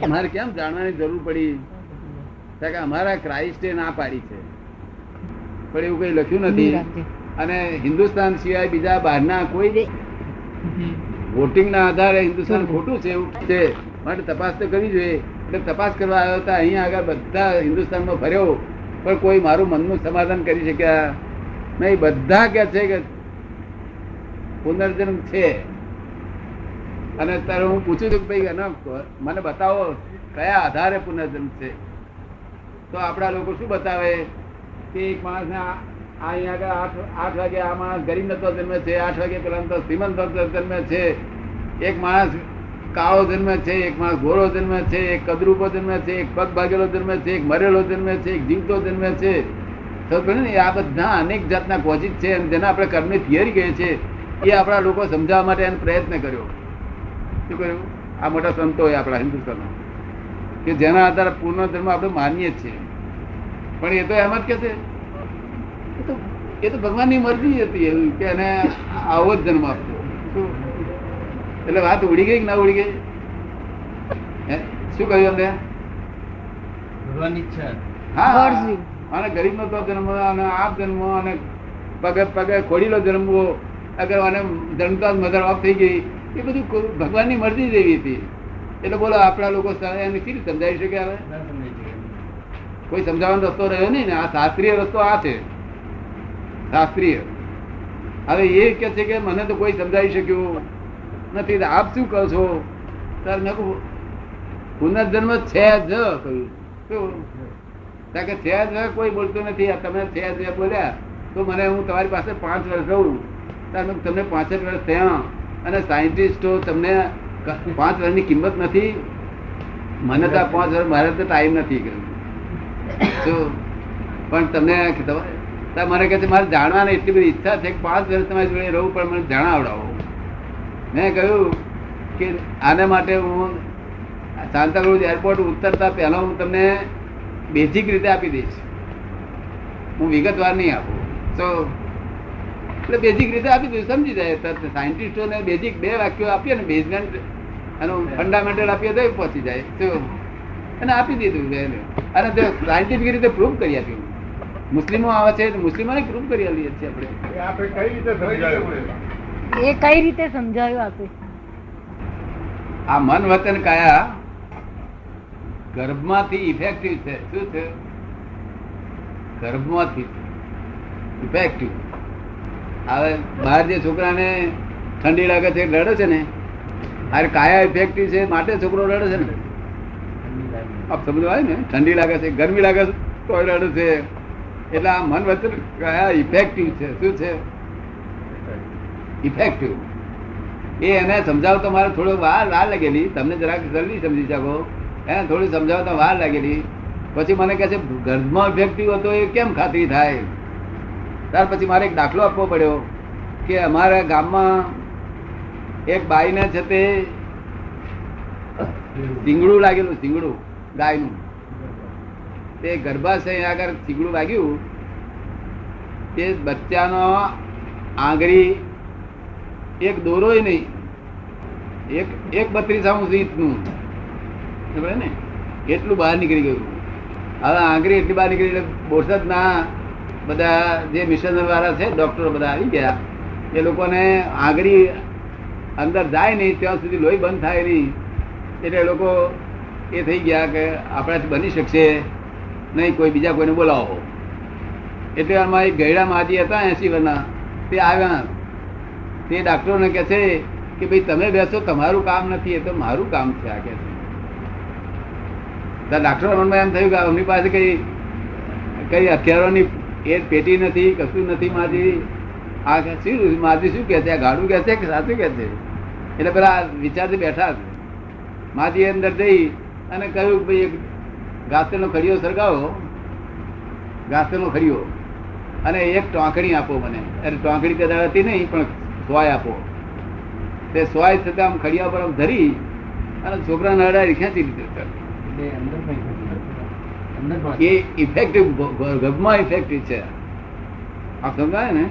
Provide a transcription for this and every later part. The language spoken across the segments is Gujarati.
અમારે કેમ જાણવાની જરૂર પડી? કે અમારા ક્રાઇસ્ટે ના પાડી છે, પણ એવું કઈ લખ્યું નથી. અને હિન્દુસ્તાન સિવાય બીજા બહારના કોઈ વોટિંગ ના આધારે હિન્દુસ્તાન ખોટું છે એવું છે, માટે તપાસ તો કરવી જોઈએ. એટલે તપાસ કરવા આવ્યો હતા. અહીંયા આગળ બધા હિન્દુસ્તાનમાં ફર્યો, પણ કોઈ મારું મનનું સમાધાન કરી શક્યા નહીં. બધા કે છે કે પુનર્જન્મ છે. અને ત્યારે હું પૂછું છું કે ભાઈ મને બતાવો કયા આધારે પુનર્જન્મ છે. તો આપડા લોકો શું બતાવે કે એક માણસ ને અહીંયા આગળ 8 વાગે આ માણસ ગરીબ નતો જન્મે છે, 8 વાગે પેલા તો શ્રીમંત જન્મે છે, એક માણસ કાળો જન્મે છે, એક માણસ ગોરો જન્મે છે, એક કદરૂપો જન્મે છે, એક પગ ભાગેલો જન્મે છે, એક મરેલો જન્મે છે, એક જીવતો જન્મે છે. આ બધા અનેક જાતના કોઝિસ છે, જેના આપણે કર્મની થિયરી કહીએ છીએ. એ આપણા લોકો સમજાવવા માટે એનો પ્રયત્ન કર્યો. શું કર્યું? આ મોટા સંતો હોય આપણા હિન્દુસ્તાનમાં કે જેના આધારે પૂર્ણ આપણે માનીએ છીએ. પણ એ તો એમ જ કે છે એ તો ભગવાનની મરજી હતી એવું કે એને આવો જ જન્મ આપવો. એટલે વાત ઉડી ગઈ કે ના ઉડી ગઈ? શું કહ્યું અમને? ભગવાનની ઈચ્છા. હા, અને ગરીબ નો તો જન્મ, અને આપ જન્મ, અને પગે પગે ખોડીલો જન્મવો, અગર અને જન્મતા મધર ઓફ થઈ ગઈ, એ બધું ભગવાનની મરજી જેવી હતી. એટલે બોલો આપણા લોકો એને કેવી રીતે સમજાવી શકે? હવે કોઈ સમજાવવાનો રસ્તો રહ્યો નહીં ને. આ શાસ્ત્રીય રસ્તો આ છે, શાસ્ત્રીય. હવે એ કે છે કે મને તો કોઈ સમજાવી શક્યું નથી, આપ શું કહો છો? ત્યારે મેં કહું પુનર્જન્મ છે જ કહ્યું. શું કે છે જ? કોઈ બોલતું નથી. તમે છે જ બોલ્યા તો મને હું તમારી પાસે 5 વર્ષ રહું, ત્યારે તમને 65 વર્ષ થયા, અને સાયન્ટિસ્ટો તમને 5 વર્ષની કિંમત નથી. મને તો 5 વર્ષ મારે તો ટાઈમ નથી કર્યું. પણ તમને મને કહે છે મારે જાણવાની એટલી બધી ઈચ્છા છે કે 5 વર્ષ તમારી જોડે રહું, પણ મને જણાવડાવો. મેં કહ્યું કે આને માટે હું શાંતાક્રુઝ એરપોર્ટ ઉતરતા પહેલા હું તમને બેઝિક રીતે આપી દઈશ, હું વિગતવાર નહીં આપું. તો એટલે બેઝિક રીતે આપી દઈશ, સમજી જાય. સાયન્ટિસ્ટોને બેઝિક 2 વાક્યો આપીએ ને, બેઝમેન્ટ અને ફંડામેન્ટલ આપીએ તો પહોંચી જાય. તો અને આપી દીધું, અને તે સાયન્ટિફિક રીતે પ્રૂફ કરી આપ્યું. મુસ્લિમો આવે છે, મુસ્લિમોને પ્રૂફ કરી આપીએ છીએ આપણે. એ કઈ રીતે સમજાયું આપે? આ મન વતન કાયા ગર્ભમાંથી ઇફેક્ટિવ છે. શું છે? ગર્ભમાંથી ઇફેક્ટિવ. હવે બહાર જે છોકરાને ઠંડી લાગે છે લડે છે ને, અરે કાયા ઇફેક્ટિવ છે માટે છોકરો લડે છે ને. આપ સમજવાય ને, ઠંડી લાગે છે, ગરમી લાગે છે તો લડે છે. એટલે આ મન વચન કયા ઇફેક્ટિવ છે. શું છે? ઇફેક્ટિવ. એ એને સમજાવતો મારે થોડો વાર લાગેલી. તમને જરાક જલ્દી સમજી શકો, એને થોડી સમજાવતા વાર લાગેલી. પછી મને કહે છે ગર્ભમાં ઇફેક્ટિવ હતો એ કેમ ખાતરી થાય? ત્યાર પછી મારે એક દાખલો આપવો પડ્યો કે અમારા ગામમાં એક બાઈને છે તે શીંગડું લાગેલું, શીંગડું ગાયનું. તે ગર્ભાશય આગળ શીંગડું વાગ્યું. તે બચ્ચાનો આંગળી એક દોરોય નહીં, એક 32 ઇંચનું ને એટલું બહાર નીકળી ગયું. હવે આંગળી એટલી બહાર નીકળી એટલે બોરસદના બધા જે મિશન વાળા છે, ડોક્ટરો બધા આવી ગયા. એ લોકોને આંગળી અંદર જાય નહીં ત્યાં સુધી લોહી બંધ થાય નહીં. એટલે એ લોકો એ થઈ ગયા કે આપણાથી બની શકશે નહીં, કોઈ બીજા કોઈને બોલાવો. એટલે આમાં એક ગયડા માજી હતા 80 વર્ષના, તે આવ્યા. તે ડાક્ટરોને કહે છે કે ભાઈ તમે બેસો, તમારું કામ નથી, એ તો મારું કામ છે. આ કે ડાક્ટરો મનમાં એમ થયું કે અમની પાસે કઈ હથિયારોની એ પેટી નથી, કશું નથી. માજી આ શું માજી શું કે છે? આ ગાડું કે છે કે સાચું કે છે? એટલે પેલા વિચારથી બેઠા. માજી અંદર જઈ અને કહ્યું કે ભાઈ એક ઘાસનો ખડીયો સરગાવો, ઘાસનો ખડીયો, અને એક ટોંકણી આપો મને. અરે ટોંકણી કદાચ હતી નહીં, પણ સોય આપો. તે સોય છતાં આમ ખડિયા પર આમ ધરી અને છોકરાને અડાડી ખેંચી લીધું. એ ઇફેક્ટિવ, ગર્ભમાં ઇફેક્ટિવ છે. આ સમજાય ને?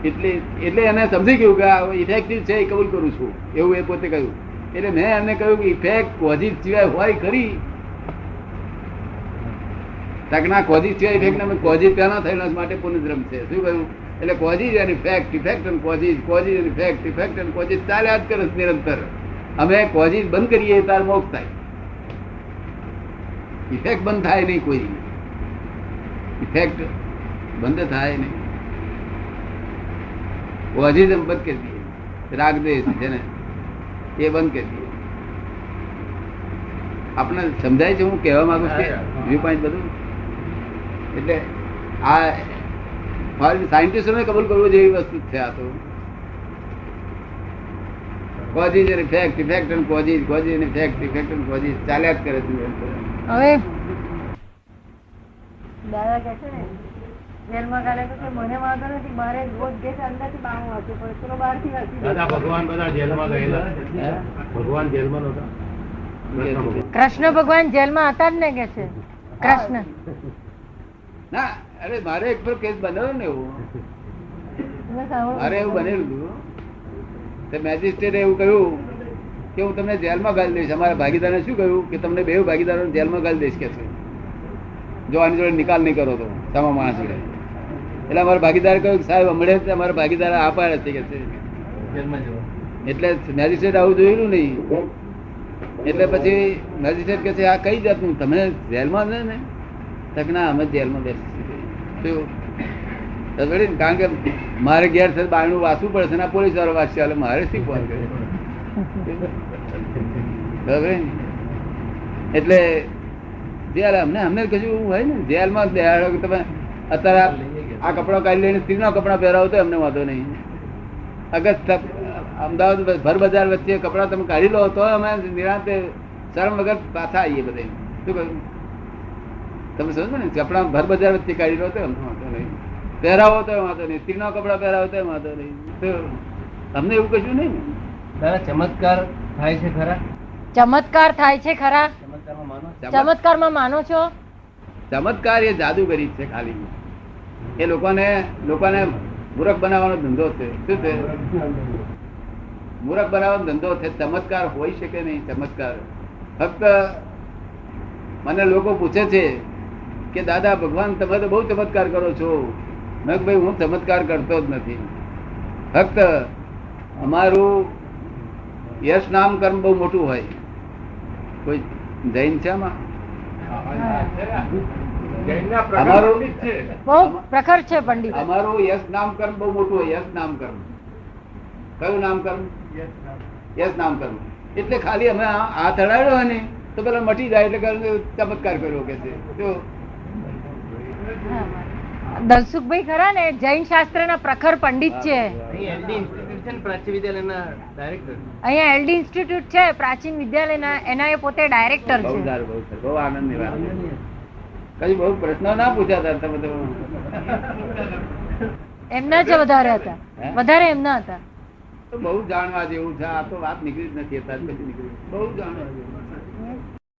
એટલે એને સમજી ગયું કે આ ઇફેક્ટિવ છે, એ કબૂલ કરું છું, એવું એ પોતે કહ્યું. એટલે મેં એમને કહ્યું કે ઇફેક્ટ કોઝિસ સિવાય હોય ખરી? તકના કોઝિસ સિવાય ઇફેક્ટ અમે કોઝિસ પેલા થયેલા માટે પુનર્જન્મ છે. શું કહ્યું? એટલે કોઝિસ અને ઇફેક્ટ, ઇફેક્ટ અને કોઝિસ, કોઝિસ અને ઇફેક્ટ, ઇફેક્ટ અને કોઝિસ ચાલ્યા જ કરે છે નિરંતર. અમે કોઝિસ બંધ કરીએ તાર મોક્ષ થાય. ઇફેક્ટ બંધ થાય નહીં, કોઈ ઇફેક્ટ બંધ થાય નહીં. કોઝિસ અમે બંધ કરી દઈએ. રાગ દ્વેષ છે ને એ બંધ કરી દઈએ. આપણે સમજાય છે હું કહેવા માંગુ છું વ્યૂ પોઈન્ટ બધું? એટલે આ સાયન્ટિસ્ટોને કબૂલ કરવું જેવી વસ્તુ છે. આ તો કોઝિસ અને ઇફેક્ટ, ઇફેક્ટ અને કોઝિસ, કોઝિસ અને ઇફેક્ટ, ઇફેક્ટ અને કોઝિસ ચાલ્યા જ કરે છે. હવે દાદા કહે છે ને જેલમાં કાલે તો કે મને વાંધો નથી, મારે રોજ જે છે અંદરથી બાવું વાંચવું પડે, ચલો બહારથી વાંચી લો. દાદા ભગવાન બધા જેલમાં ગયેલા. ભગવાન જેલમાં નહોતા. કૃષ્ણ ભગવાન જેલમાં હતા જ ને કે છે કૃષ્ણ. ના, અરે મારે એક પર કેસ બનેલો ને એવું, મેં સાંભળ્યું. મારે એવું બનેલું હતું. તે મેજિસ્ટ્રેટે એવું કહ્યું કે હું તમને જેલમાં ગાળી દઈશ. અમારા ભાગીદારને શું કહ્યું કે તમને બે ભાગીદારો જેલમાં ગાળી દઈશ કે છે, જો આની જોડે નિકાલ નહીં કરો તો તમારા માણસ જોડે. એટલે અમારા ભાગીદાર કહ્યું કે સાહેબ હમણાં જ અમારા ભાગીદાર આ પાડે છે કે છે. જેલમાં જવા. એટલે મેજિસ્ટ્રેટ આવું જોયેલું નહીં. એટલે પછી મેજિસ્ટ્રેટ કહે છે આ કઈ જાતનું, તમે જેલમાં છે ને? તક ના, અમે જેલમાં બેસી. કારણ કે મારે ઘેર છે બારણું વાંચવું પડે છે ને પોલીસ વાળો વાંચશે, એટલે મારે શી ફોન કરે. એટલે જેલ અમને અમને કશું હોય ને જેલમાં બેહાડો કે તમે અત્યારે આ કપડા કાઢી લઈને સ્ત્રીના કપડા પહેરાવો તો એમને વાંધો નહીં. અગર અમદાવાદ ભર બજાર વચ્ચે કપડા તમે કાઢી લો તો અમે નિરાંતે શરમ વગર પાછા આવીએ બધે. શું કહ્યું? તમે સમજો ને, કપડા ભર બજાર વચ્ચે કાઢી લો તો અમને વાંધો નહીં, પહેરાવો તો વાંધો નહીં, સ્ત્રીના કપડા પહેરાવો તો વાંધો નહીં. તો અમને એવું કશું નહીં ને. દાદા ચમત્કાર થાય છે ખરા? ચમત્કાર થાય છે ખરા? ચમત્કારમાં માનો છો? ચમત્કારમાં માનો છો? ચમત્કાર એ જાદુગરી છે ખાલી. એ લોકોને મૂર્ખ બનાવવાનો ધંધો છે. શું છે? મૂર્ખ બનાવવાનો ધંધો છે. ચમત્કાર હોઈ શકે નહીં. ચમત્કાર ફક્ત મને લોકો પૂછે છે કે દાદા ભગવાન તમે તો બહુ ચમત્કાર કરો છો. મેં કહ્યું ભાઈ હું ચમત્કાર કરતો જ નથી. ફક્ત અમારું યશ નામ કર્મ બહુ મોટું હોય. કોઈ જૈન છે આમાં? અમારું બહુ પ્રખર છે પંડિત. અમારું યશ નામ કર્મ બહુ મોટું હોય. યશ નામ કર્મ. કયું નામ કર્મ? યશ નામ કર્મ. એટલે ખાલી અમે હાથ હડાડ્યો હોય ને તો પેલા મટી જાય એટલે ચમત્કાર કર્યો કે છે. દલસુખભાઈ ખરા ને જૈન શાસ્ત્રના પ્રખર પંડિત છે. અહીં LD ઇન્સ્ટિટ્યૂટ છે ને પ્રાચી વિદ્યાલયના ડાયરેક્ટર. અહીંયા એલડી ઇન્સ્ટિટ્યૂટ છે પ્રાચીન વિદ્યાલયના, એના એ પોતે ડાયરેક્ટર બહુ છે. સારું, બહુ સારું, બહુ આનંદની વાત. કઈ બહુ પ્રશ્નો ના પૂછ્યા તમે તો. એમના જ વધારે હતા, વધારે એમના હતા. બહુ જાણવા જેવું છે. આ તો વાત નીકળી જ નથી અત્યારે પછી નીકળી. બહુ જાણવા જેવું.